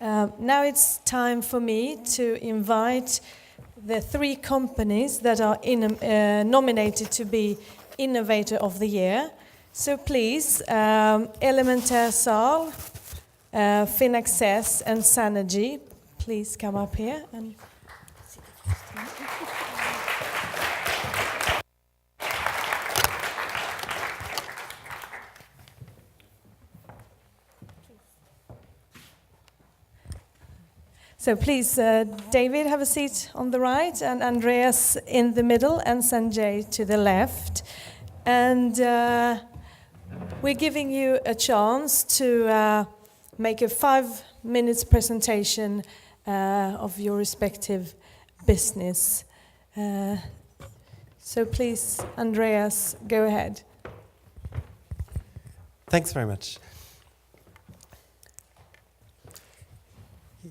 Now it's time for me to invite the 3 companies that are nominated to be Innovator of the Year. So please, elimentaire sarl, Finaccess and Sanergy, please come up here. And so please, David, have a seat on the right, and Andreas in the middle, and Sanjay to the left. And we're giving you a chance to make a 5-minute presentation of your respective business. So please, Andreas, go ahead. Thanks very much.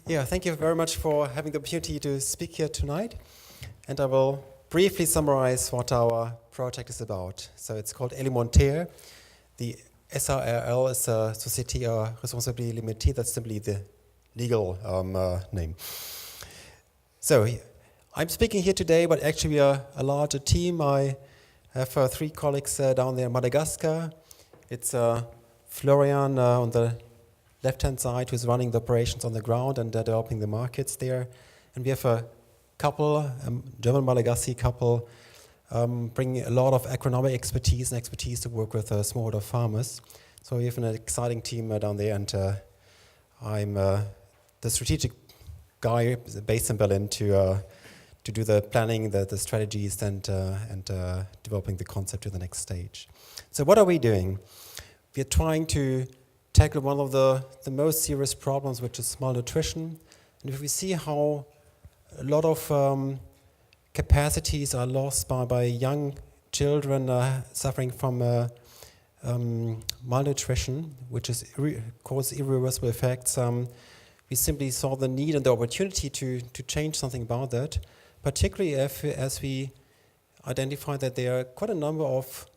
Yeah, thank you very much for having the opportunity to speak here tonight. And I will briefly summarize what our project is about. So it's called elimentaire. The SRL is a Société à Responsabilité Limitée. That's simply the legal name. So I'm speaking here today, but actually we are a larger team. I have 3 colleagues down there in Madagascar. It's Florian on the left-hand side, who's running the operations on the ground and developing the markets there. And we have a couple, German-Malagasy couple, bringing a lot of agronomic expertise and expertise to work with smallholder farmers. So we have an exciting team down there, and I'm the strategic guy based in Berlin to do the planning, the strategies, and developing the concept to the next stage. So what are we doing? We are trying to tackle one of the most serious problems, which is malnutrition. And if we see how a lot of capacities are lost by young children suffering from malnutrition, which is cause irreversible effects, we simply saw the need and the opportunity to change something about that, particularly as we identify that there are quite a number of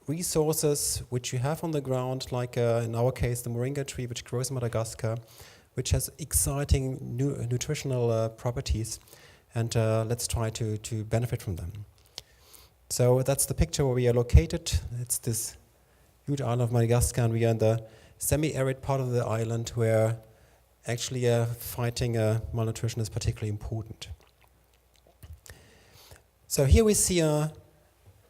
resources which you have on the ground, like in our case the moringa tree, which grows in Madagascar, which has exciting nutritional properties, and let's try to benefit from them. So that's the picture where we are located. It's this huge island of Madagascar, and we are in the semi-arid part of the island where actually fighting malnutrition is particularly important. So here we see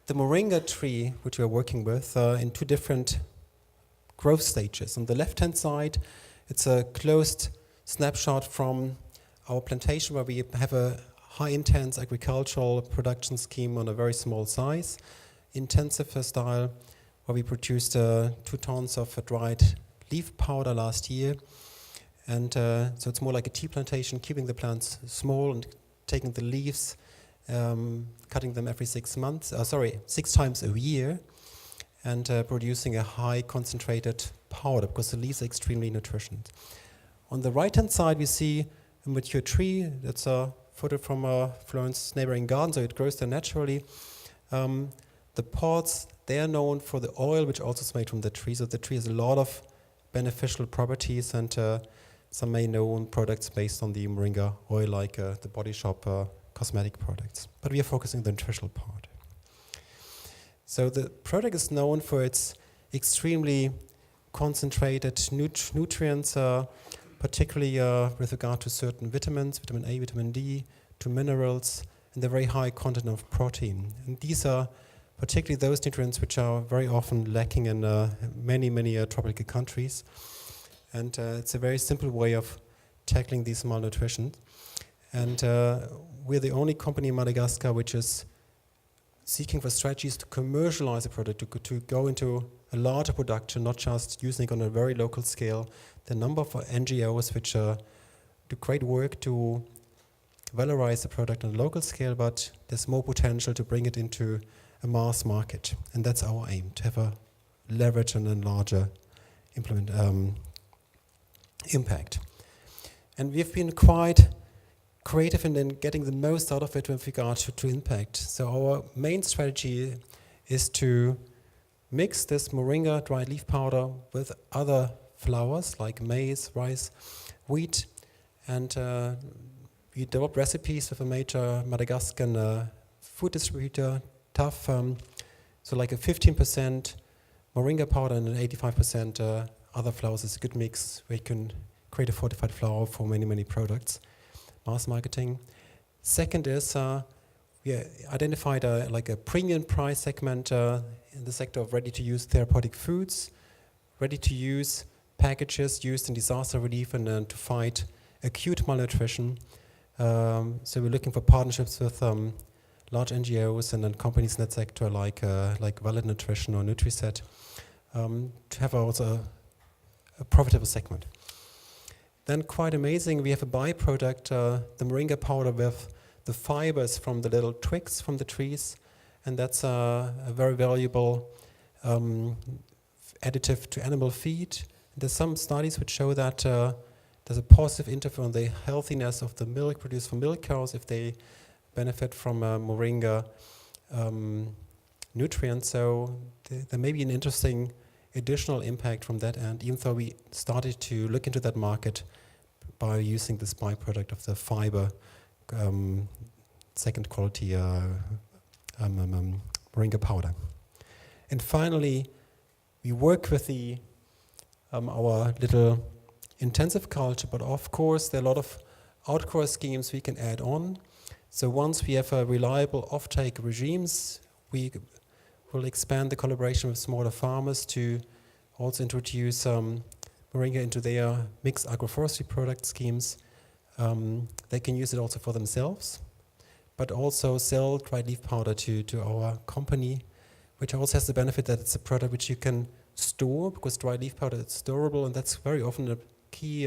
the moringa tree, which we are working with, in 2 different growth stages. On the left-hand side, it's a closed snapshot from our plantation, where we have a high-intense agricultural production scheme on a very small size, intensive style, where we produced 2 tons of dried leaf powder last year. And so it's more like a tea plantation, keeping the plants small and taking the leaves, cutting them every 6 times a year, and producing a high concentrated powder, because the leaves are extremely nutrient. On the right-hand side, we see a mature tree. That's a photo from Florence neighboring garden, so it grows there naturally. The pods, they are known for the oil, which also is made from the tree. So the tree has a lot of beneficial properties, and some may known products based on the moringa oil, like the Body Shop cosmetic products. But we are focusing on the nutritional part. So the product is known for its extremely concentrated nutrients, particularly with regard to certain vitamins, vitamin A, vitamin D, to minerals, and the very high content of protein. And these are particularly those nutrients which are very often lacking in many tropical countries. And it's a very simple way of tackling these malnutrition. And we're the only company in Madagascar which is seeking for strategies to commercialize the product, to go into a larger production, not just using it on a very local scale. The number of NGOs which do great work to valorize the product on a local scale, but there's more potential to bring it into a mass market. And that's our aim, to have a leverage and a larger impact. And we've been quite creative in getting the most out of it with regard to impact. So our main strategy is to mix this moringa dried leaf powder with other flours like maize, rice, wheat, and we developed recipes with a major Madagascan food distributor, tough, so like a 15% moringa powder and an 85% other flours is a good mix where you can create a fortified flour for many, many products. Mass marketing. Second is we identified like a premium price segment in the sector of ready-to-use therapeutic foods, ready-to-use packages used in disaster relief and to fight acute malnutrition. So we're looking for partnerships with large NGOs and then companies in that sector like Valid Nutrition or Nutriset to have also a profitable segment. Then quite amazing, we have a byproduct, the moringa powder with the fibers from the little twigs from the trees, and that's a very valuable additive to animal feed. There's some studies which show that there's a positive impact on the healthiness of the milk produced from milk cows if they benefit from moringa nutrients. So there may be an interesting additional impact from that end, even though we started to look into that market by using this byproduct of the fiber second quality moringa powder. And finally, we work with the our little intensive culture, but of course there are a lot of outgrower schemes we can add on. So once we have reliable offtake regimes, we will expand the collaboration with smaller farmers to also introduce moringa into their mixed agroforestry product schemes. They can use it also for themselves, but also sell dried leaf powder to our company, which also has the benefit that it's a product which you can store, because dried leaf powder is storable, and that's very often a key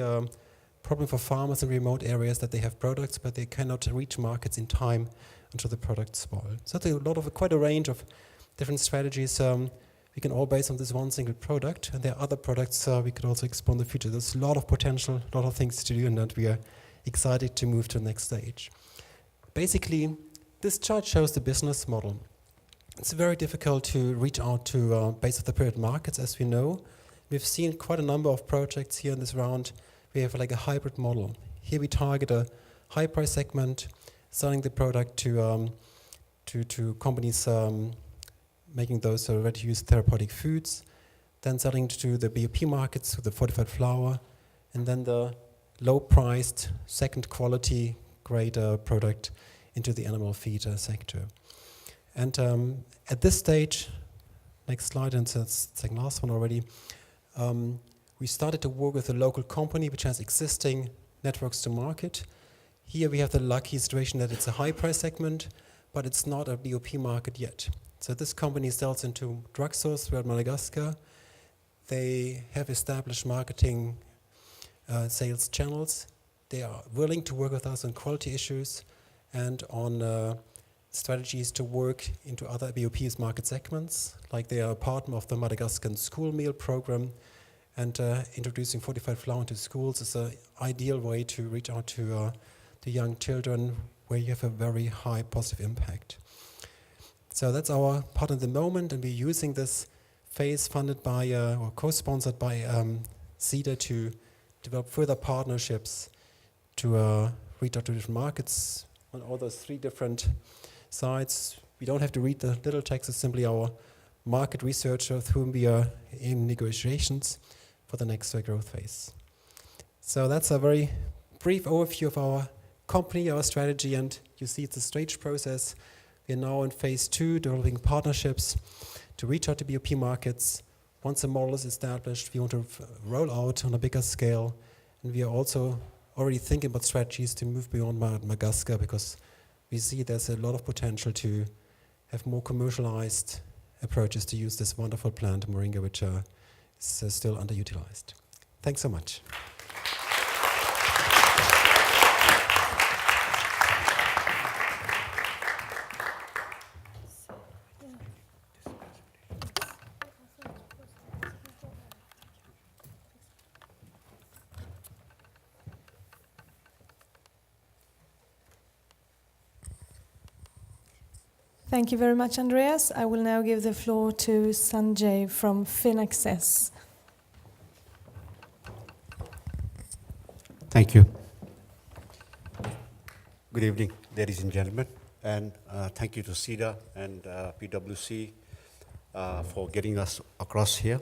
problem for farmers in remote areas, that they have products but they cannot reach markets in time until the products spoil. So there's quite a range of different strategies we can all base on this one single product, and there are other products we could also explore in the future. There's a lot of potential, a lot of things to do, and that we are excited to move to the next stage. Basically, this chart shows the business model. It's very difficult to reach out to base of the period markets, as we know. We've seen quite a number of projects here in this round. We have like a hybrid model. Here we target a high price segment, selling the product to companies making those ready-to-use therapeutic foods, then selling to the BOP markets with the fortified flour, and then the low-priced, second quality, grade product into the animal feed sector. And at this stage, next slide, and it's the last one already, we started to work with a local company which has existing networks to market. Here we have the lucky situation that it's a high price segment, but it's not a BOP market yet. So this company sells into drugstores throughout Madagascar. They have established marketing sales channels. They are willing to work with us on quality issues and on strategies to work into other BOP's market segments, like they are a partner of the Madagascan school meal program, and introducing fortified flour into schools is an ideal way to reach out to the young children where you have a very high positive impact. So that's our part at the moment, and we're using this phase funded by or co-sponsored by Sida to develop further partnerships to reach out to different markets on all those 3 different sides. We don't have to read the little text, it's simply our market researcher with whom we are in negotiations for the next growth phase. So that's a very brief overview of our company, our strategy, and you see it's a staged process. We're now in phase 2, developing partnerships to reach out to BOP markets. Once the model is established, we want to roll out on a bigger scale, and we are also already thinking about strategies to move beyond Madagascar, because we see there's a lot of potential to have more commercialized approaches to use this wonderful plant, moringa, which is still underutilized. Thanks so much. Thank you very much, Andreas. I will now give the floor to Sanjay from Finaccess. Thank you. Good evening, ladies and gentlemen, and thank you to Sida and PwC for getting us across here.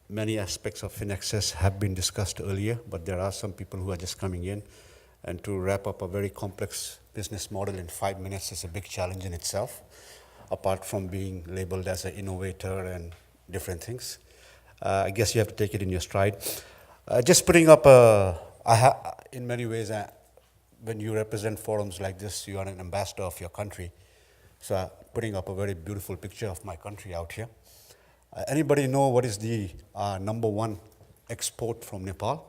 Many aspects of Finaccess have been discussed earlier, but there are some people who are just coming in, and to wrap up a very complex business model in 5 minutes is a big challenge in itself, apart from being labeled as an innovator and different things. I guess you have to take it in your stride. Just putting up in many ways, when you represent forums like this, you are an ambassador of your country. So putting up a very beautiful picture of my country out here. Anybody know what is the #1 export from Nepal?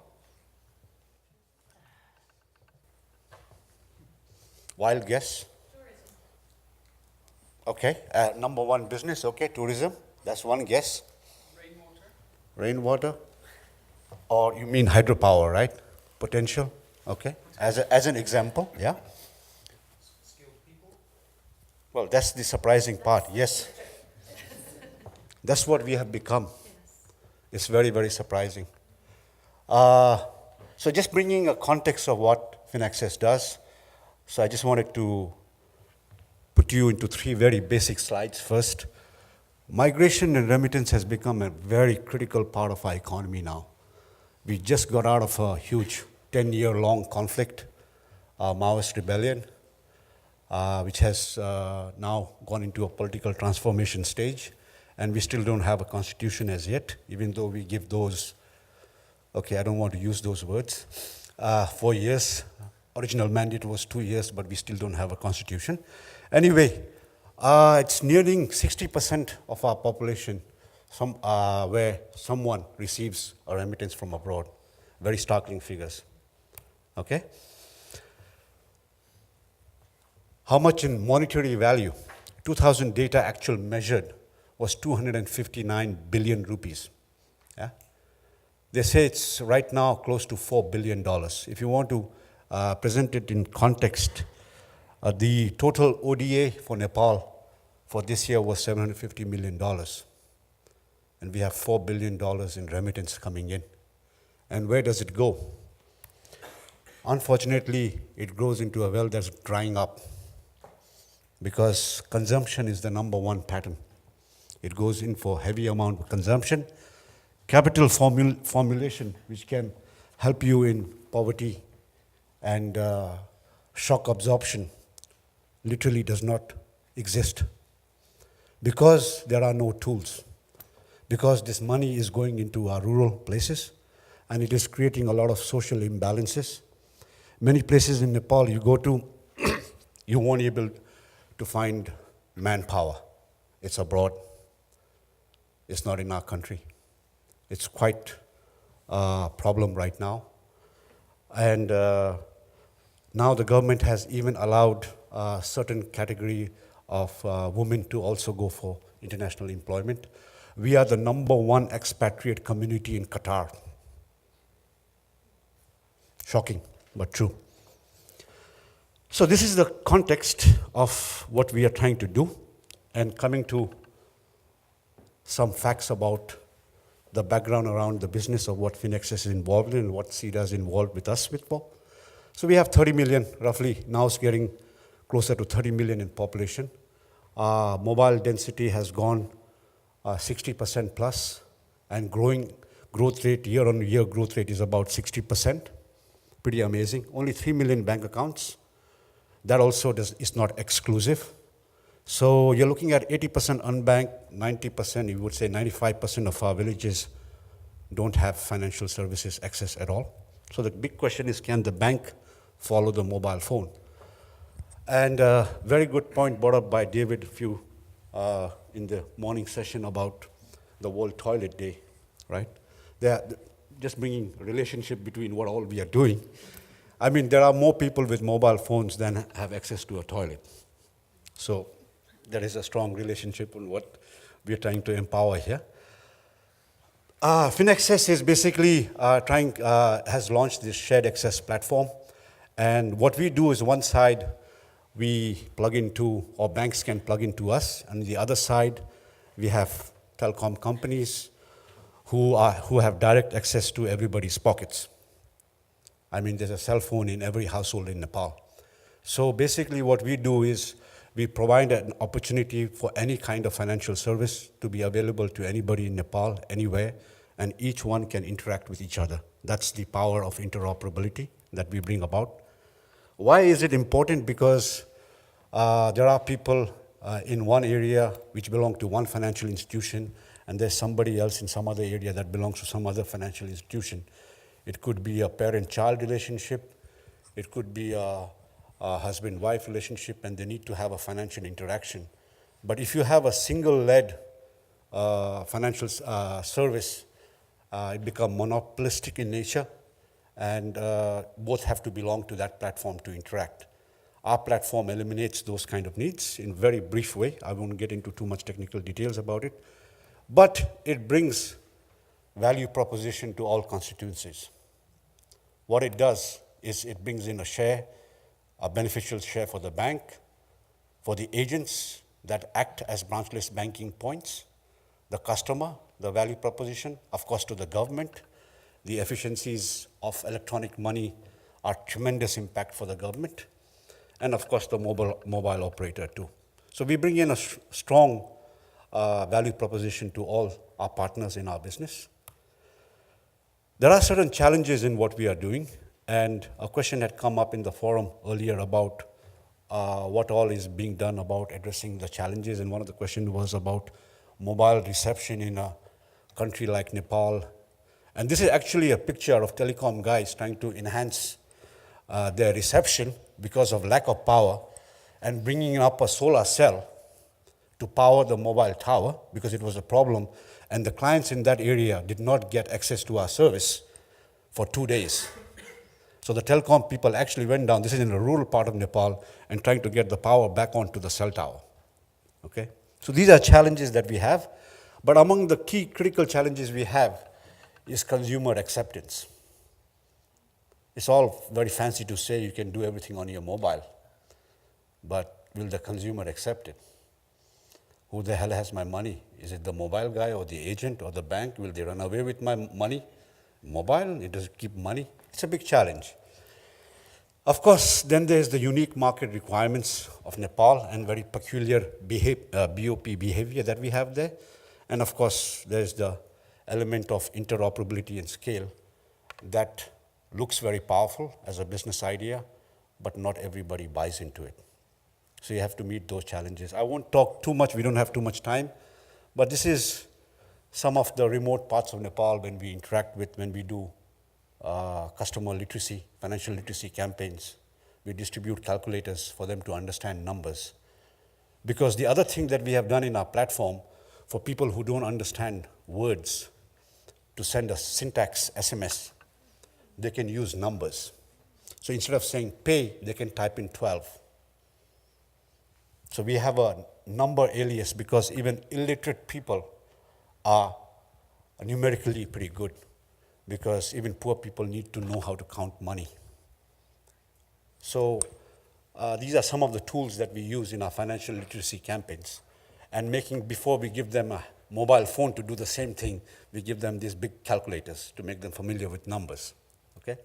Wild guess? Tourism. Okay, #1 business, okay, tourism. That's one guess. Rainwater. Rainwater? Or you mean hydropower, right? Potential, okay. As an example, yeah? Skilled people. Well, that's the surprising part, yes. That's what we have become. It's very, very surprising. So just bringing a context of what Finaccess does. So I just wanted to put you into 3 very basic slides. First, migration and remittance has become a very critical part of our economy now. We just got out of a huge 10-year-long conflict, Maoist rebellion, which has now gone into a political transformation stage, and we still don't have a constitution as yet, even though we give those, okay, I don't want to use those words, 4 years. Original mandate was 2 years, but we still don't have a constitution. Anyway, it's nearing 60% of our population where someone receives a remittance from abroad. Very startling figures, okay? How much in monetary value? 2000 data actual measured was 259 billion rupees. Yeah? They say it's right now close to $4 billion. If you want to present it in context, the total ODA for Nepal for this year was $750 million. And we have $4 billion in remittance coming in. And where does it go? Unfortunately, it grows into a well that's drying up, because consumption is the #1 pattern. It goes in for heavy amount of consumption. Capital formulation, which can help you in poverty and shock absorption, literally does not exist, because there are no tools, because this money is going into our rural places, and it is creating a lot of social imbalances. Many places in Nepal you go to, you won't be able to find manpower. It's abroad. It's not in our country. It's quite a problem right now. And now the government has even allowed a certain category of women to also go for international employment. We are the #1 expatriate community in Qatar. Shocking, but true. So this is the context of what we are trying to do, and coming to some facts about the background around the business of what Finaccess is involved in and what Sida is involved with us with. So we have 30 million, roughly. Now it's getting closer to 30 million in population. Mobile density has gone 60% plus, and growth rate, year-on-year growth rate is about 60%. Pretty amazing. Only 3 million bank accounts. That also is not exclusive. So you're looking at 80% unbanked, 90%, you would say 95% of our villages don't have financial services access at all. So the big question is, can the bank follow the mobile phone? And a very good point brought up by David in the morning session about the World Toilet Day, right? They're just bringing a relationship between what all we are doing. I mean, there are more people with mobile phones than have access to a toilet. So there is a strong relationship on what we are trying to empower here. Finaccess is basically has launched this shared access platform. And what we do is, one side we plug into, or banks can plug into us, and the other side we have telecom companies who have direct access to everybody's pockets. I mean, there's a cell phone in every household in Nepal. So basically what we do is we provide an opportunity for any kind of financial service to be available to anybody in Nepal, anywhere, and each one can interact with each other. That's the power of interoperability that we bring about. Why is it important? Because there are people in one area which belong to one financial institution, and there's somebody else in some other area that belongs to some other financial institution. It could be a parent-child relationship. It could be a husband-wife relationship, and they need to have a financial interaction. But if you have a single-led financial service, it becomes monopolistic in nature, and both have to belong to that platform to interact. Our platform eliminates those kind of needs in a very brief way. I won't get into too much technical details about it. But it brings value proposition to all constituencies. What it does is it brings in a share, a beneficial share for the bank, for the agents that act as branchless banking points, the customer, the value proposition, of course to the government. The efficiencies of electronic money are tremendous impact for the government, and of course the mobile operator too. So we bring in a strong value proposition to all our partners in our business. There are certain challenges in what we are doing, and a question had come up in the forum earlier about what all is being done about addressing the challenges, and one of the questions was about mobile reception in a country like Nepal. And this is actually a picture of telecom guys trying to enhance their reception because of lack of power, and bringing up a solar cell to power the mobile tower because it was a problem, and the clients in that area did not get access to our service for 2 days. So the telecom people actually went down, this is in a rural part of Nepal, and trying to get the power back onto the cell tower. Okay? So these are challenges that we have, but among the key critical challenges we have is consumer acceptance. It's all very fancy to say you can do everything on your mobile, but will the consumer accept it? Who the hell has my money? Is it the mobile guy or the agent or the bank? Will they run away with my money? Mobile, it doesn't keep money. It's a big challenge. Of course, then there's the unique market requirements of Nepal and very peculiar BOP behavior that we have there. And of course, there's the element of interoperability and scale that looks very powerful as a business idea, but not everybody buys into it. So you have to meet those challenges. I won't talk too much, we don't have too much time, but this is some of the remote parts of Nepal when we interact with, when we do customer literacy, financial literacy campaigns. We distribute calculators for them to understand numbers. Because the other thing that we have done in our platform for people who don't understand words, to send a syntax SMS, they can use numbers. So instead of saying pay, they can type in 12. So we have a number alias because even illiterate people are numerically pretty good, because even poor people need to know how to count money. So these are some of the tools that we use in our financial literacy campaigns. And before we give them a mobile phone to do the same thing, we give them these big calculators to make them familiar with numbers. Okay?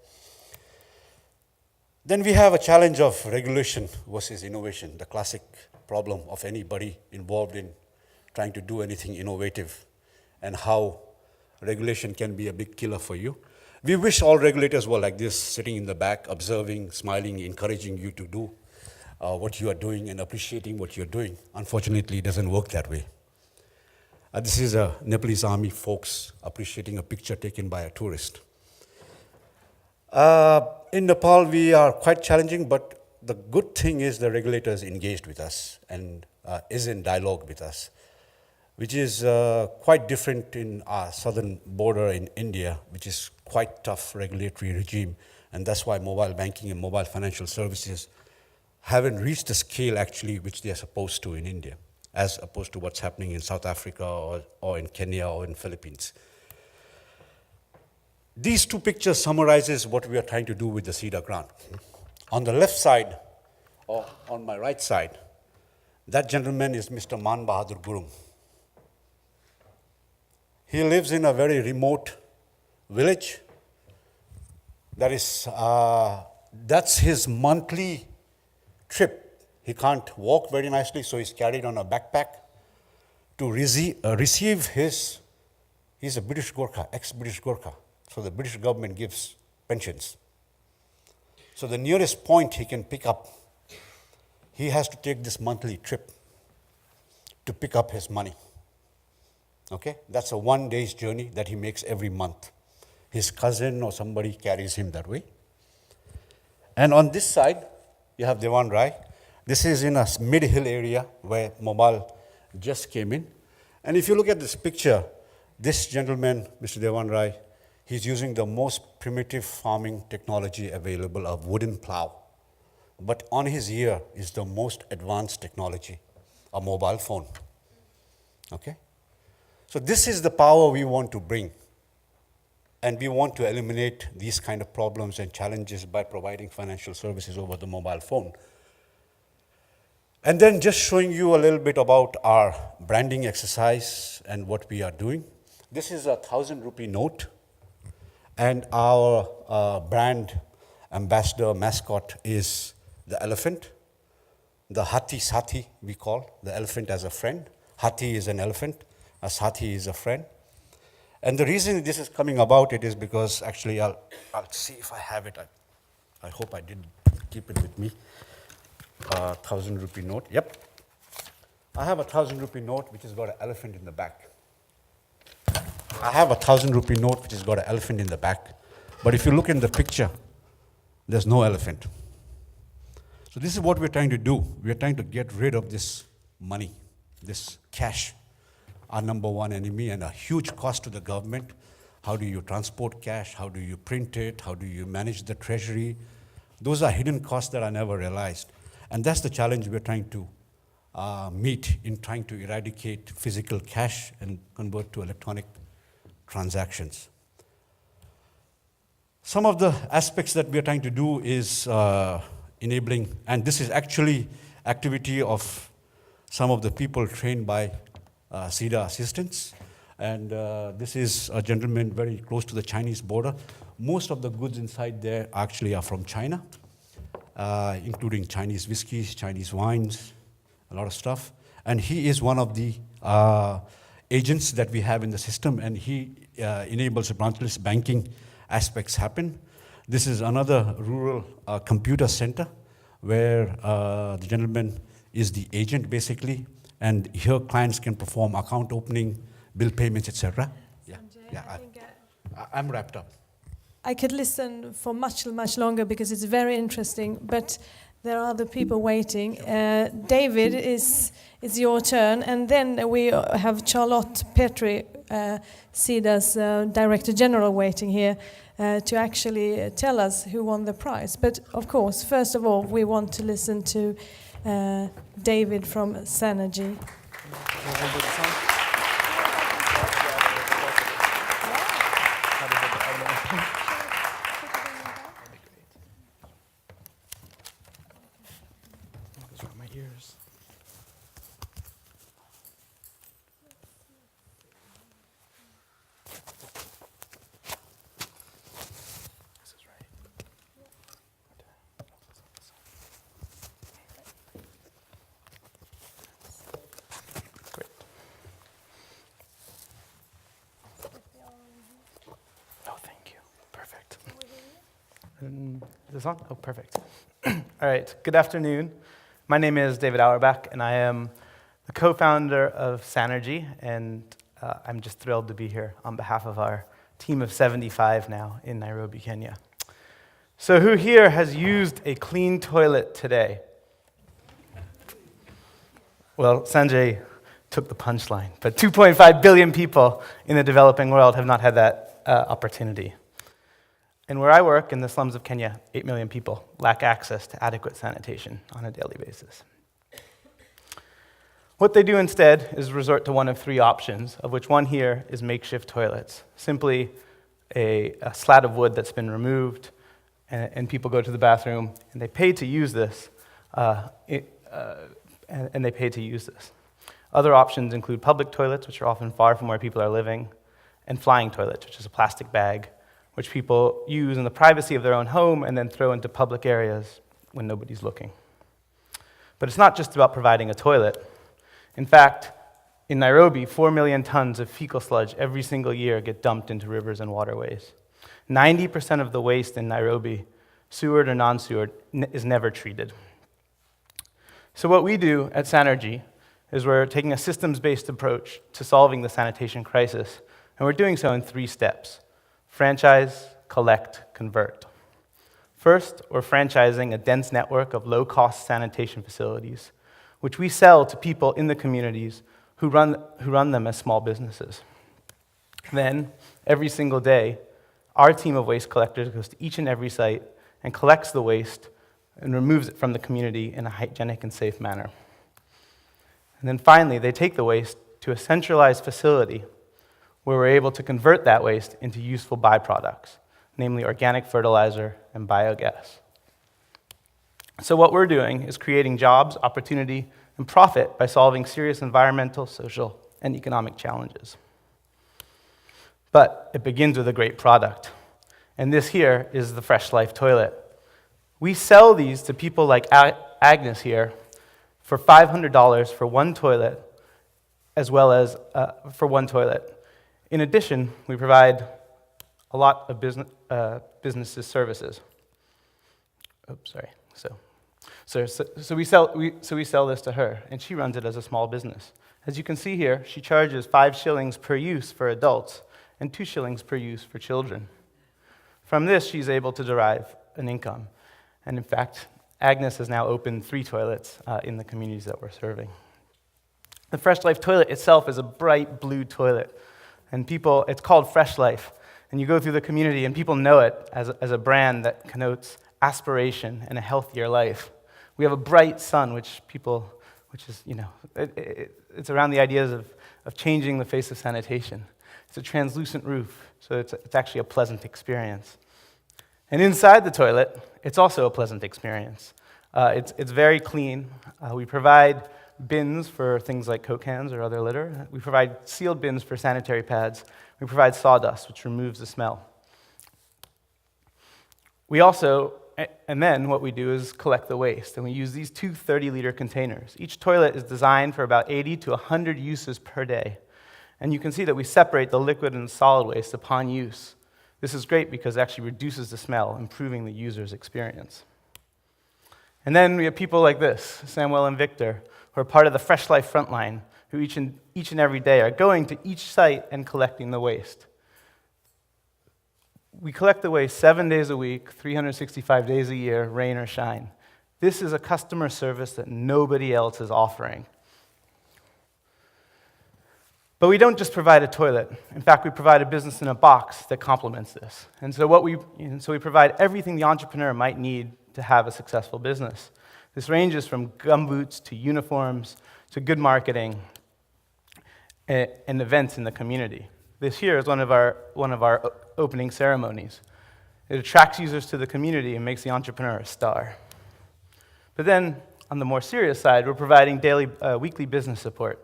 Then we have a challenge of regulation versus innovation, the classic problem of anybody involved in trying to do anything innovative, and how regulation can be a big killer for you. We wish all regulators were like this, sitting in the back, observing, smiling, encouraging you to do what you are doing and appreciating what you're doing. Unfortunately, it doesn't work that way. This is a Nepalese army folks appreciating a picture taken by a tourist. In Nepal, we are quite challenging, but the good thing is the regulators engaged with us and is in dialogue with us, which is quite different in our southern border in India, which is quite tough regulatory regime, and that's why mobile banking and mobile financial services haven't reached the scale actually which they are supposed to in India, as opposed to what's happening in South Africa or in Kenya or in Philippines. These two pictures summarizes what we are trying to do with the Sida grant. On the left side, or on my right side, that gentleman is Mr. Man Bahadur Gurung. He lives in a very remote village That's his monthly trip. He can't walk very nicely, so he's carried on a backpack to receive his, he's a British Gorkha, ex-British Gorkha, so the British government gives pensions. So the nearest point he can pick up, he has to take this monthly trip to pick up his money. Okay, that's a 1 day's journey that he makes every month. His cousin or somebody carries him that way. And on this side, you have Dewan Rai. This is in a mid-hill area where mobile just came in. And if you look at this picture, this gentleman, Mr. Dewan Rai, he's using the most primitive farming technology available, a wooden plow. But on his ear is the most advanced technology, a mobile phone. Okay? So this is the power we want to bring. And we want to eliminate these kind of problems and challenges by providing financial services over the mobile phone. And then just showing you a little bit about our branding exercise and what we are doing. This is a 1,000 rupee note. And our brand ambassador mascot is the elephant. The Hathi Sathi, we call the elephant as a friend. Hathi is an elephant. A Sathi is a friend. And the reason this is coming about it is because actually I'll see if I have it. I hope I did keep it with me. 1,000 rupee note. Yep. I have a 1,000 rupee note which has got an elephant in the back. I have a 1,000 rupee note which has got an elephant in the back. But if you look in the picture, there's no elephant. So this is what we're trying to do. We're trying to get rid of this money, this cash, our number one enemy and a huge cost to the government. How do you transport cash? How do you print it? How do you manage the treasury? Those are hidden costs that are never realized. And that's the challenge we're trying to meet in trying to eradicate physical cash and convert to electronic transactions. Some of the aspects that we're trying to do is enabling, and this is actually activity of some of the people trained by Sida assistants. And this is a gentleman very close to the Chinese border. Most of the goods inside there actually are from China, including Chinese whiskeys, Chinese wines, a lot of stuff. And he is one of the agents that we have in the system, and he enables branchless banking aspects happen. This is another rural computer center where the gentleman is the agent basically, and here clients can perform account opening, bill payments, etc. I'm wrapped up. I could listen for much, much longer because it's very interesting, but there are other people waiting. David, is your turn, and then we have Charlotte Petri, Sida's Director-General, waiting here to actually tell us who won the prize. But of course, first of all, we want to listen to David from Sanergy. Is this on? Oh, perfect. All right, good afternoon. My name is David Auerbach, and I am the co-founder of Sanergy, and I'm just thrilled to be here on behalf of our team of 75 now in Nairobi, Kenya. So who here has used a clean toilet today? Well, Sanjay took the punchline, but 2.5 billion people in the developing world have not had that opportunity. And where I work, in the slums of Kenya, 8 million people lack access to adequate sanitation on a daily basis. What they do instead is resort to one of three options, of which one here is makeshift toilets. Simply a slat of wood that's been removed, and people go to the bathroom, and they pay to use this, and they pay to use this. Other options include public toilets, which are often far from where people are living, and flying toilets, which is a plastic bag which people use in the privacy of their own home and then throw into public areas when nobody's looking. But it's not just about providing a toilet. In fact, in Nairobi, 4 million tons of fecal sludge every single year get dumped into rivers and waterways. 90% of the waste in Nairobi, sewered or non-sewered, is never treated. So what we do at Sanergy is we're taking a systems-based approach to solving the sanitation crisis, and we're doing so in 3 steps: franchise, collect, convert. First, we're franchising a dense network of low-cost sanitation facilities, which we sell to people in the communities who run them as small businesses. Then, every single day, our team of waste collectors goes to each and every site and collects the waste and removes it from the community in a hygienic and safe manner. And then finally, they take the waste to a centralized facility where we're able to convert that waste into useful byproducts, namely organic fertilizer and biogas. So what we're doing is creating jobs, opportunity, and profit by solving serious environmental, social, and economic challenges. But it begins with a great product. And this here is the Fresh Life toilet. We sell these to people like Agnes here for $500 for one toilet, as well as for one toilet. In addition, we provide a lot of businesses services. Oops, sorry. So we sell this to her, and she runs it as a small business. As you can see here, she charges 5 shillings per use for adults and 2 shillings per use for children. From this, she's able to derive an income. And in fact, Agnes has now opened 3 toilets in the communities that we're serving. The Fresh Life toilet itself is a bright blue toilet, and it's called Fresh Life. And you go through the community, and people know it as a brand that connotes aspiration and a healthier life. We have a bright sun, which is, it's around the ideas of changing the face of sanitation. It's a translucent roof, so it's actually a pleasant experience. And inside the toilet, it's also a pleasant experience. It's very clean. We provide bins for things like Coke cans or other litter. We provide sealed bins for sanitary pads. We provide sawdust, which removes the smell. And then what we do is collect the waste, and we use these 2 30-liter containers. Each toilet is designed for about 80 to 100 uses per day. And you can see that we separate the liquid and solid waste upon use. This is great because it actually reduces the smell, improving the user's experience. And then we have people like this, Samuel and Victor, who are part of the Fresh Life Frontline, who each and every day are going to each site and collecting the waste. We collect the waste 7 days a week, 365 days a year, rain or shine. This is a customer service that nobody else is offering. But we don't just provide a toilet. In fact, we provide a business in a box that complements this. And so we provide everything the entrepreneur might need to have a successful business. This ranges from gumboots to uniforms to good marketing and events in the community. This here is one of our opening ceremonies. It attracts users to the community and makes the entrepreneur a star. But then, on the more serious side, we're providing weekly business support,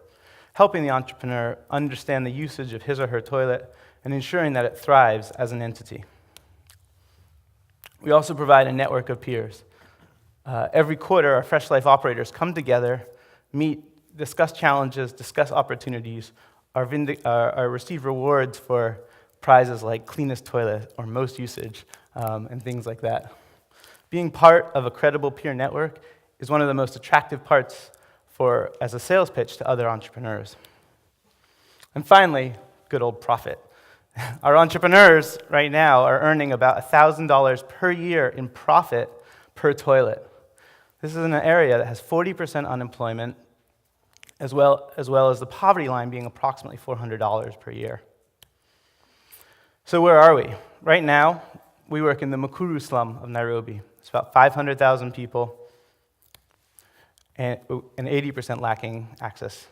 helping the entrepreneur understand the usage of his or her toilet and ensuring that it thrives as an entity. We also provide a network of peers. Every quarter, our Fresh Life operators come together, meet, discuss challenges, discuss opportunities, or receive rewards for prizes like cleanest toilet or most usage, and things like that. Being part of a credible peer network is one of the most attractive parts as a sales pitch to other entrepreneurs. And finally, good old profit. Our entrepreneurs right now are earning about $1,000 per year in profit per toilet. This is an area that has 40% unemployment, as well as the poverty line being approximately $400 per year. So where are we? Right now, we work in the Mukuru slum of Nairobi. It's about 500,000 people, and 80% lacking access.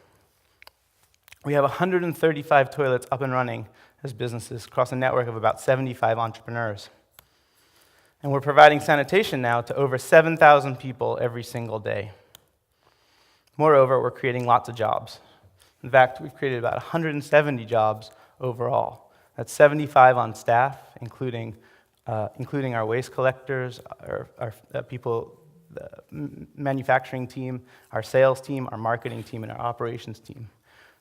We have 135 toilets up and running as businesses across a network of about 75 entrepreneurs. And we're providing sanitation now to over 7,000 people every single day. Moreover, we're creating lots of jobs. In fact, we've created about 170 jobs overall. That's 75 on staff, including our waste collectors, our people, the manufacturing team, our sales team, our marketing team, and our operations team.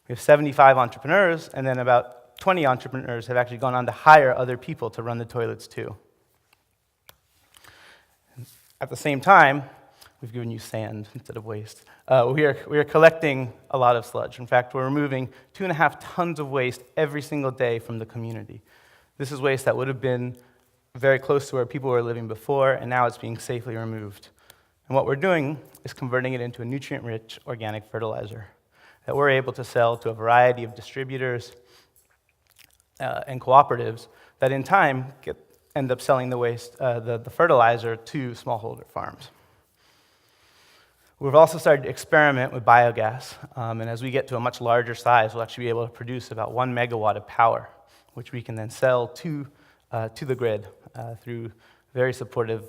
We have 75 entrepreneurs, and then about 20 entrepreneurs have actually gone on to hire other people to run the toilets too. At the same time, we've given you sand instead of waste. We are collecting a lot of sludge. In fact, we're removing 2.5 tons of waste every single day from the community. This is waste that would have been very close to where people were living before, and now it's being safely removed. And what we're doing is converting it into a nutrient-rich organic fertilizer that we're able to sell to a variety of distributors and cooperatives that in time end up selling the waste, the fertilizer to smallholder farms. We've also started to experiment with biogas, and as we get to a much larger size, we'll actually be able to produce about 1 megawatt of power, which we can then sell to the grid through very supportive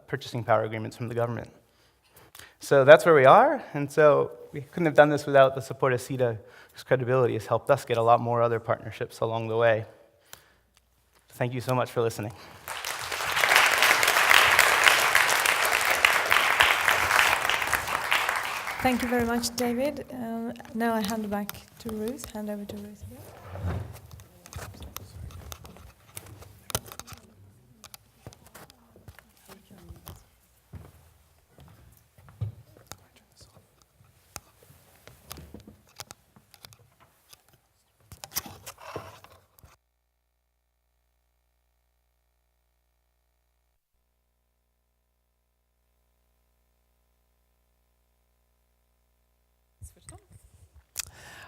purchasing power agreements from the government. So that's where we are, and so we couldn't have done this without the support of Sida, whose credibility has helped us get a lot more other partnerships along the way. Thank you so much for listening. Thank you very much, David. Now I hand over to Ruth again.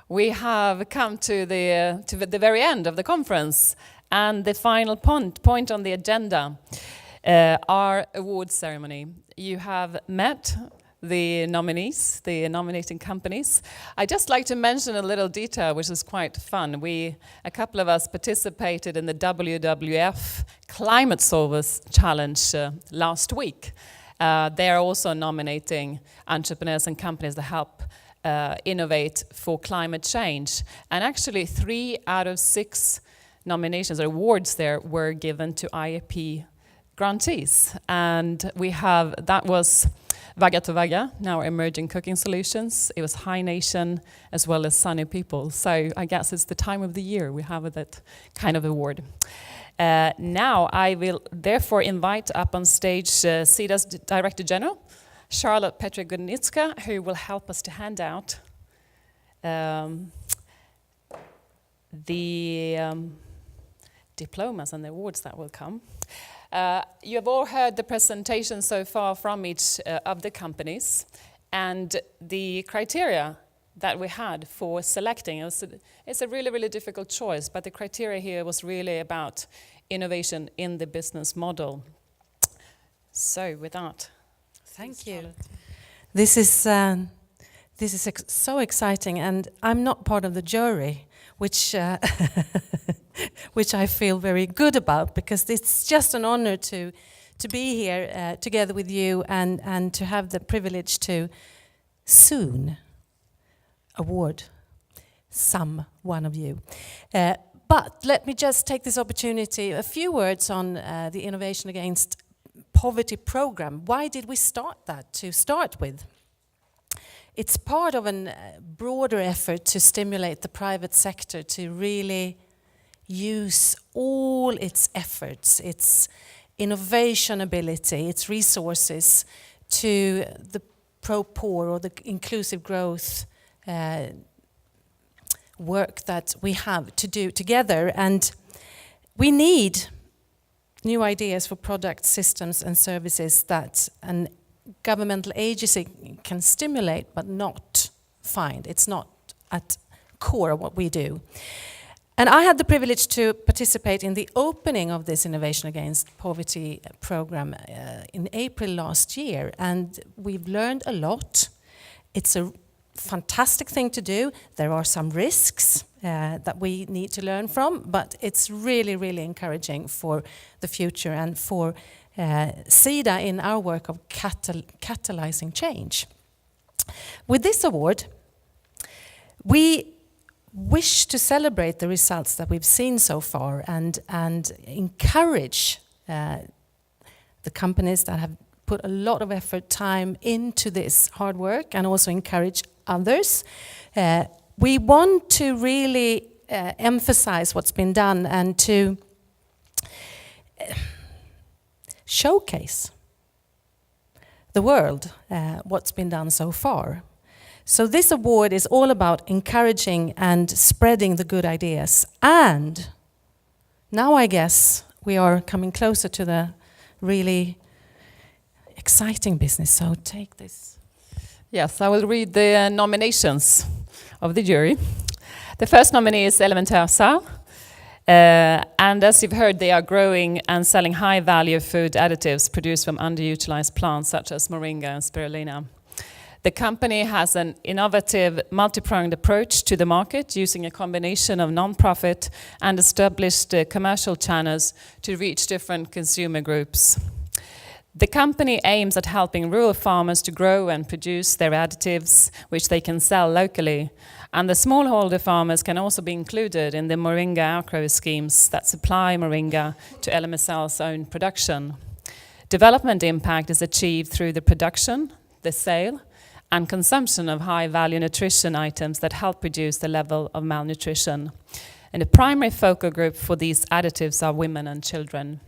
We have come to the very end of the conference, and the final point on the agenda, our award ceremony. You have met the nominees, the nominating companies. I'd just like to mention a little detail, which is quite fun. A couple of us participated in the WWF Climate Solvers Challenge last week. They are also nominating entrepreneurs and companies that help innovate for climate change. And actually 3 out of 6 nominations or awards there were given to IAP grantees. And that was Vagga to Vagga, now Emerging Cooking Solutions. It was High Nation as well as Sunny People. So I guess it's the time of the year we have that kind of award. Now I will therefore invite up on stage Sida's Director-General, Charlotte Petri Gornitzka, who will help us to hand out the diplomas and the awards that will come. You have all heard the presentation so far from each of the companies, and the criteria that we had for selecting. It's a really, really difficult choice, but the criteria here was really about innovation in the business model. So with that, thank you. This is so exciting, and I'm not part of the jury, which which I feel very good about, because it's just an honor to be here together with you and to have the privilege to soon award one of you. But let me just take this opportunity, a few words on the Innovation Against Poverty program. Why did we start that to start with? It's part of a broader effort to stimulate the private sector to really use all its efforts, its innovation ability, its resources to the pro-poor or the inclusive growth work that we have to do together. And we need new ideas for products, systems and services that a governmental agency can stimulate but not find. It's not at core of what we do. And I had the privilege to participate in the opening of this Innovation Against Poverty program in April last year, and we've learned a lot. It's a fantastic thing to do. There are some risks that we need to learn from, but it's really, really encouraging for the future and for Sida in our work of catalyzing change. With this award, we wish to celebrate the results that we've seen so far and encourage the companies that have put a lot of effort, time into this hard work, and also encourage others. We want to really emphasize what's been done and to showcase the world what's been done so far. So this award is all about encouraging and spreading the good ideas. And now I guess we are coming closer to the really exciting business. So take this. Yes, I will read the nominations of the jury. The first nominee is elimentaire sarl. And as you've heard, they are growing and selling high-value food additives produced from underutilized plants such as moringa and spirulina. The company has an innovative, multi-pronged approach to the market, using a combination of non-profit and established commercial channels to reach different consumer groups. The company aims at helping rural farmers to grow and produce their additives, which they can sell locally. And the smallholder farmers can also be included in the moringa outgrow schemes that supply moringa to LMSL's own production. Development impact is achieved through the production, the sale, and consumption of high-value nutrition items that help reduce the level of malnutrition. And the primary focal group for these additives are women and children.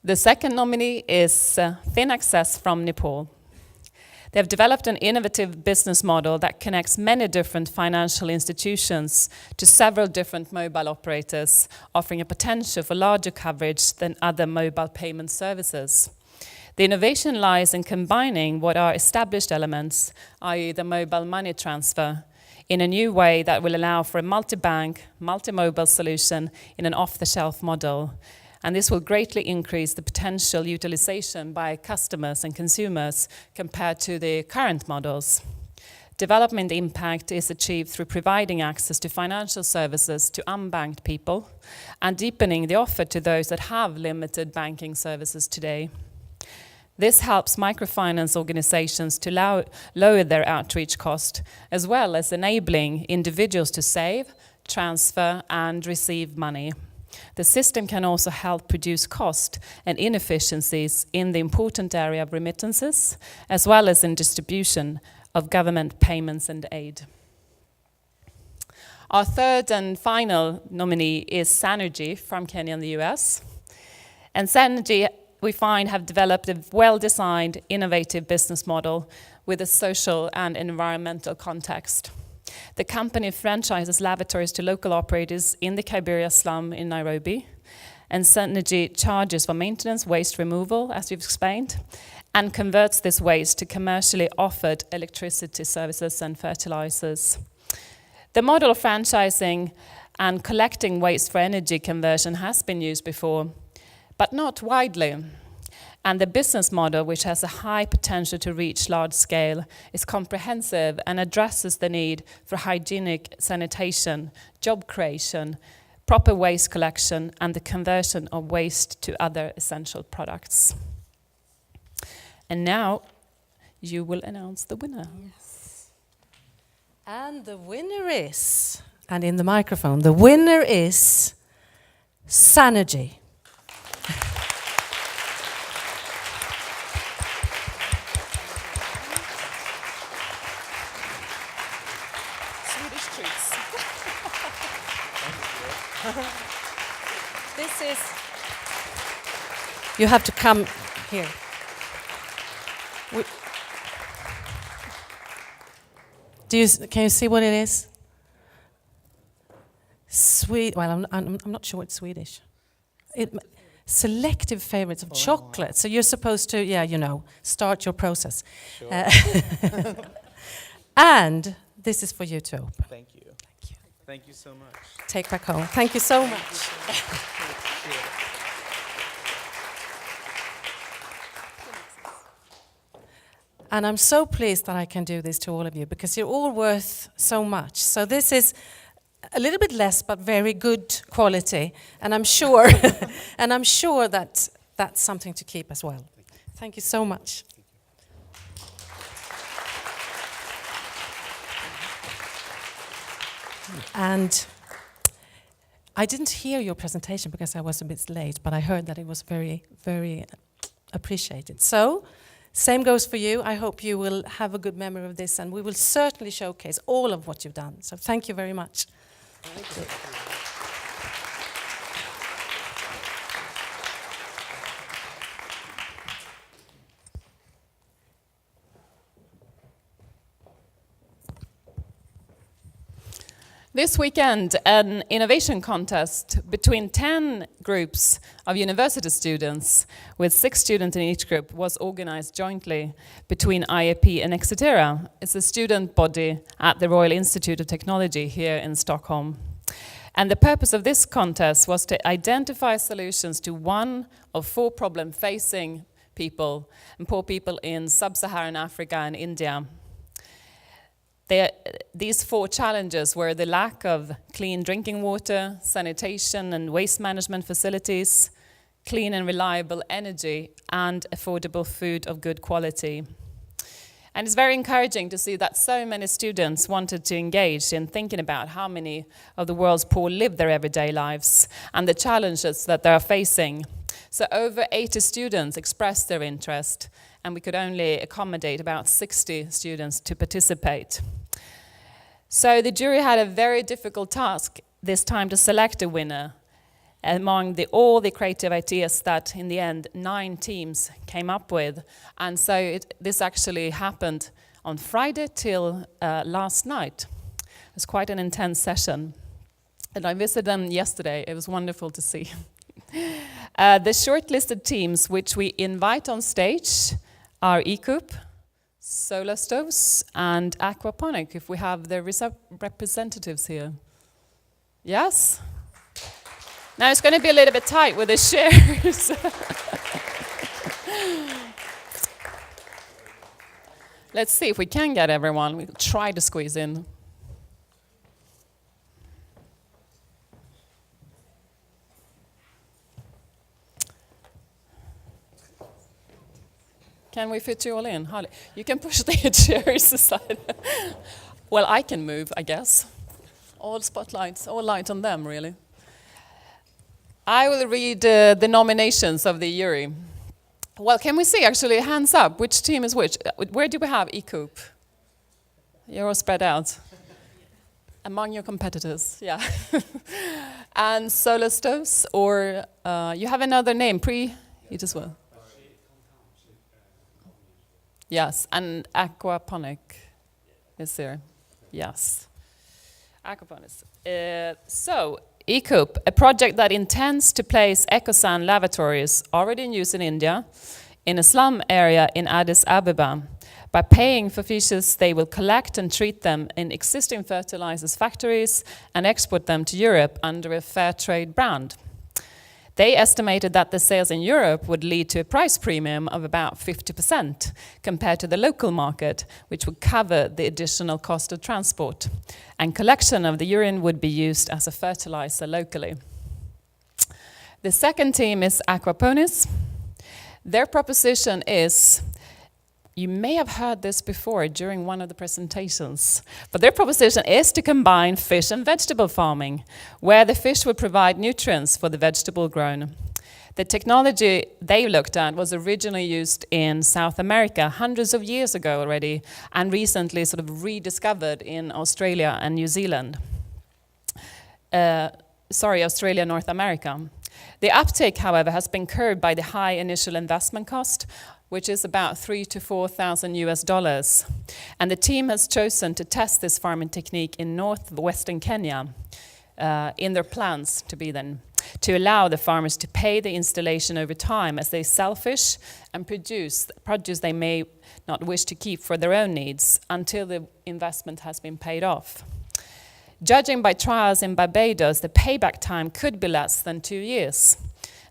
The second nominee is Finaccess from Nepal. They have developed an innovative business model that connects many different financial institutions to several different mobile operators, offering a potential for larger coverage than other mobile payment services. The innovation lies in combining what are established elements, i.e. the mobile money transfer, in a new way that will allow for a multi-bank, multi-mobile solution in an off-the-shelf model. And this will greatly increase the potential utilization by customers and consumers compared to the current models. Development impact is achieved through providing access to financial services to unbanked people and deepening the offer to those that have limited banking services today. This helps microfinance organizations to lower their outreach cost, as well as enabling individuals to save, transfer, and receive money. The system can also help reduce cost and inefficiencies in the important area of remittances, as well as in distribution of government payments and aid. Our third and final nominee is Sanergy from Kenya and the US. And Sanergy, we find, have developed a well-designed, innovative business model with a social and environmental context. The company franchises lavatories to local operators in the Kibera slum in Nairobi, and Sanergy charges for maintenance, waste removal, as you've explained, and converts this waste to commercially offered electricity services and fertilizers. The model of franchising and collecting waste for energy conversion has been used before, but not widely. And the business model, which has a high potential to reach large scale, is comprehensive and addresses the need for hygienic sanitation, job creation, proper waste collection, and the conversion of waste to other essential products. And now you will announce the winner. Yes. And the winner is, and in the microphone, the winner is Sanergy. Swedish treats. This is, you have to come here. Can you see what it is? Well, I'm not sure it's Swedish. Selective favorites of chocolate. So you're supposed to, start your process. Sure. And this is for you to open. Thank you. Thank you. Thank you so much. Take back home. Thank you so much. And I'm so pleased that I can do this to all of you because you're all worth so much. So this is a little bit less, but very good quality. And I'm sure, that that's something to keep as well. Thank you so much. And I didn't hear your presentation because I was a bit late, but I heard that it was very, very appreciated. So, same goes for you. I hope you will have a good memory of this, and we will certainly showcase all of what you've done. So thank you very much. Thank you. This weekend, an innovation contest between 10 groups of university students, with 6 students in each group, was organized jointly between IAP and Exitera. It's a student body at the Royal Institute of Technology here in Stockholm. And the purpose of this contest was to identify solutions to one of 4 problems facing people, and poor people in sub-Saharan Africa and India. These 4 challenges were the lack of clean drinking water, sanitation and waste management facilities, clean and reliable energy, and affordable food of good quality. And it's very encouraging to see that so many students wanted to engage in thinking about how many of the world's poor live their everyday lives and the challenges that they are facing. So over 80 students expressed their interest, and we could only accommodate about 60 students to participate. So the jury had a very difficult task this time to select a winner among all the creative ideas that in the end 9 teams came up with. And so this actually happened on Friday till last night. It was quite an intense session. And I visited them yesterday. It was wonderful to see. The shortlisted teams which we invite on stage are ECOOP, solar stoves, and aquaponic, if we have the representatives here. Yes? Now it's going to be a little bit tight with the chairs. Let's see if we can get everyone. We'll try to squeeze in. Can we fit you all in? You can push the chairs aside. Well, I can move, I guess. All spotlights, all light on them, really. I will read the nominations of the jury. Well, can we see, actually, hands up, which team is which? Where do we have ECOOP? You're all spread out. Among your competitors, yeah. And solar stoves, or you have another name, it as well. Yes, and aquaponic is there. Yes. Aquaponics. So, ECOOP, a project that intends to place Ecosan lavatories already in use in India in a slum area in Addis Ababa. By paying for fishes, they will collect and treat them in existing fertilizers factories and export them to Europe under a fair trade brand. They estimated that the sales in Europe would lead to a price premium of about 50% compared to the local market, which would cover the additional cost of transport. And collection of the urine would be used as a fertilizer locally. The second team is Aquaponics. Their proposition is, you may have heard this before during one of the presentations, but their proposition is to combine fish and vegetable farming, where the fish would provide nutrients for the vegetable grown. The technology they looked at was originally used in South America hundreds of years ago already, and recently sort of rediscovered in Australia and New Zealand. Australia, North America. The uptake, however, has been curbed by the high initial investment cost, which is about $3,000 to $4,000. And the team has chosen to test this farming technique in northwestern Kenya in their plans to be then, to allow the farmers to pay the installation over time as they sell fish and produce they may not wish to keep for their own needs until the investment has been paid off. Judging by trials in Barbados, the payback time could be less than 2 years.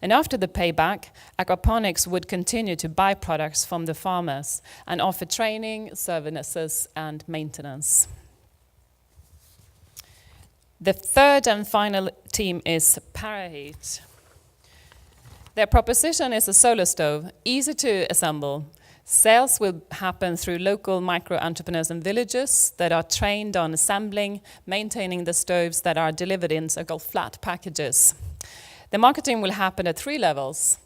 And after the payback, aquaponics would continue to buy products from the farmers and offer training, services, and maintenance. The third and final team is Paraheat. Their proposition is a solar stove, easy to assemble, Sales will happen through local micro-entrepreneurs and villages that are trained on assembling, maintaining the stoves that are delivered in so-called flat packages. The marketing will happen at 3 levels.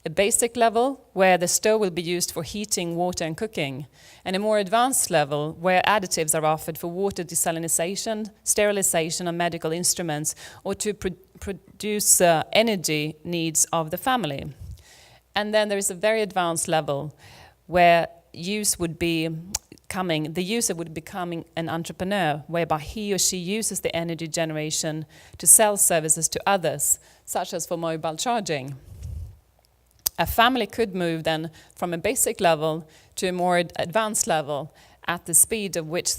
A basic level, where the stove will be used for heating, water and cooking, and a more advanced level, where additives are offered for water desalination, sterilization of medical instruments, or to produce energy needs of the family. And then there is a very advanced level, where the user would be becoming an entrepreneur, whereby he or she uses the energy generation to sell services to others, such as for mobile charging. A family could move then from a basic level to a more advanced level at the speed of which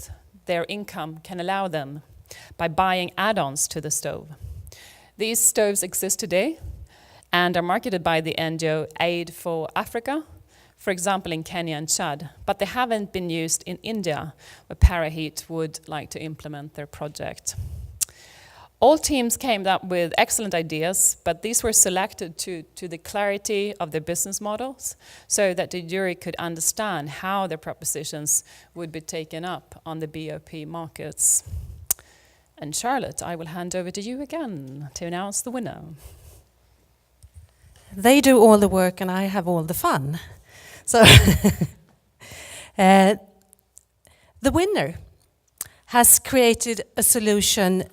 their income can allow them by buying add-ons to the stove. These stoves exist today and are marketed by the NGO Aid for Africa, for example in Kenya and Chad, but they haven't been used in India, where Paraheat would like to implement their project. All teams came up with excellent ideas, but these were selected to the clarity of their business models so that the jury could understand how their propositions would be taken up on the BOP markets. And Charlotte, I will hand over to you again to announce the winner. They do all the work and I have all the fun. So the winner has created a solution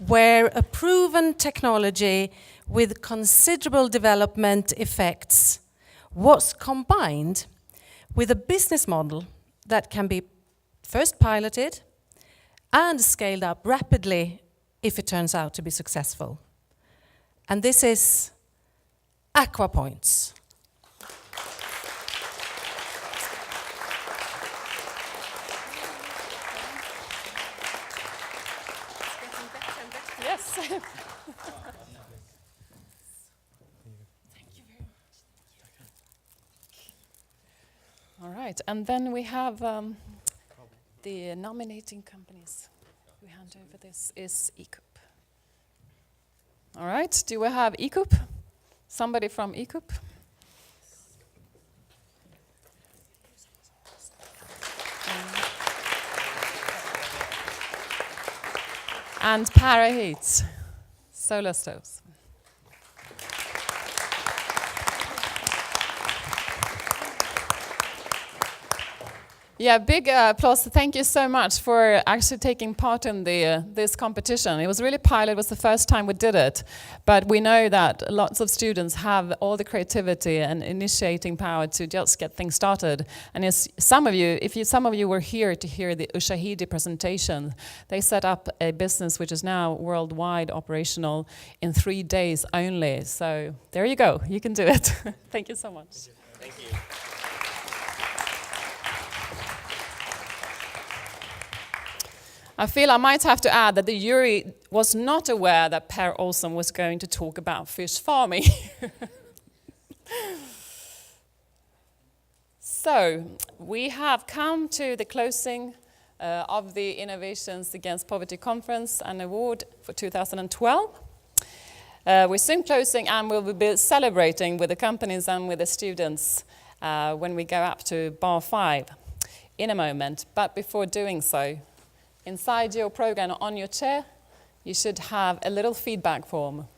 where a proven technology with considerable development effects was combined with a business model that can be first piloted and scaled up rapidly if it turns out to be successful. And this is AquaPoints. Yes. Thank you very much. All right, and then we have the nominating companies. We hand over this is ECOOP. All right, do we have ECOOP? Somebody from ECOOP? And Paraheat, solar stoves. Yeah, big applause. Thank you so much for actually taking part in this competition. It was really pilot. It was the first time we did it. But we know that lots of students have all the creativity and initiating power to just get things started. And if some of you were here to hear the Ushahidi presentation, they set up a business which is now worldwide operational in 3 days only. So there you go. You can do it. Thank you so much. Thank you. I feel I might have to add that the jury was not aware that Per Olsen was going to talk about fish farming. So, we have come to the closing of the Innovations Against Poverty Conference and Award for 2012. We're soon closing and we'll be celebrating with the companies and with the students when we go up to Bar 5 in a moment. But before doing so, inside your program on your chair, you should have a little feedback form.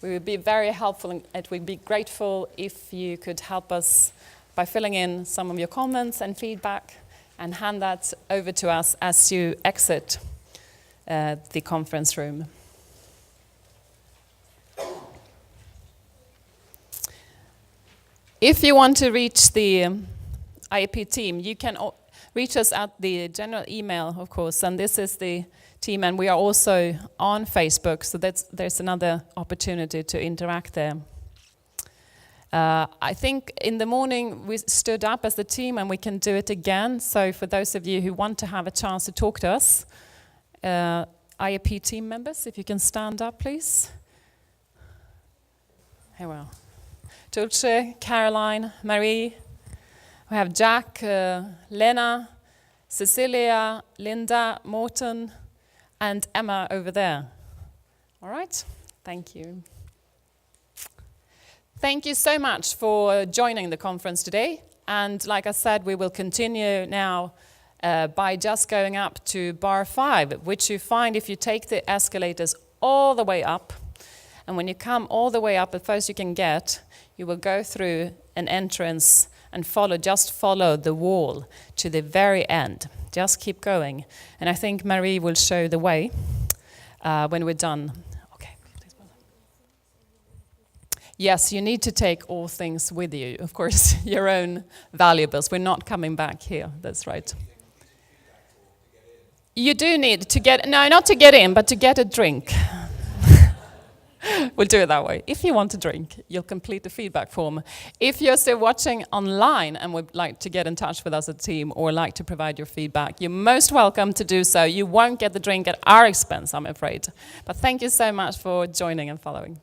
We would be very helpful and it would be grateful if you could help us by filling in some of your comments and feedback and hand that over to us as you exit the conference room. If you want to reach the IAP team, you can reach us at the general email, of course, and this is the team, and we are also on Facebook, so there's another opportunity to interact there. I think in the morning we stood up as the team, and we can do it again, so for those of you who want to have a chance to talk to us, IAP team members, if you can stand up, please. Here we are. Dulce, Caroline, Marie, we have Jack, Lena, Cecilia, Linda, Morten, and Emma over there. All right, thank you. Thank you so much for joining the conference today. And like I said, we will continue now by just going up to bar 5, which you find if you take the escalators all the way up. And when you come all the way up, the first you can get, you will go through an entrance and just follow the wall to the very end. Just keep going. And I think Marie will show the way when we're done. Okay. Yes, you need to take all things with you. Of course, your own valuables. We're not coming back here. That's right. You do need to get, no, not to get in, but to get a drink. We'll do it that way. If you want a drink, you'll complete the feedback form. If you're still watching online and would like to get in touch with us as a team or like to provide your feedback, you're most welcome to do so. You won't get the drink at our expense, I'm afraid. But thank you so much for joining and following.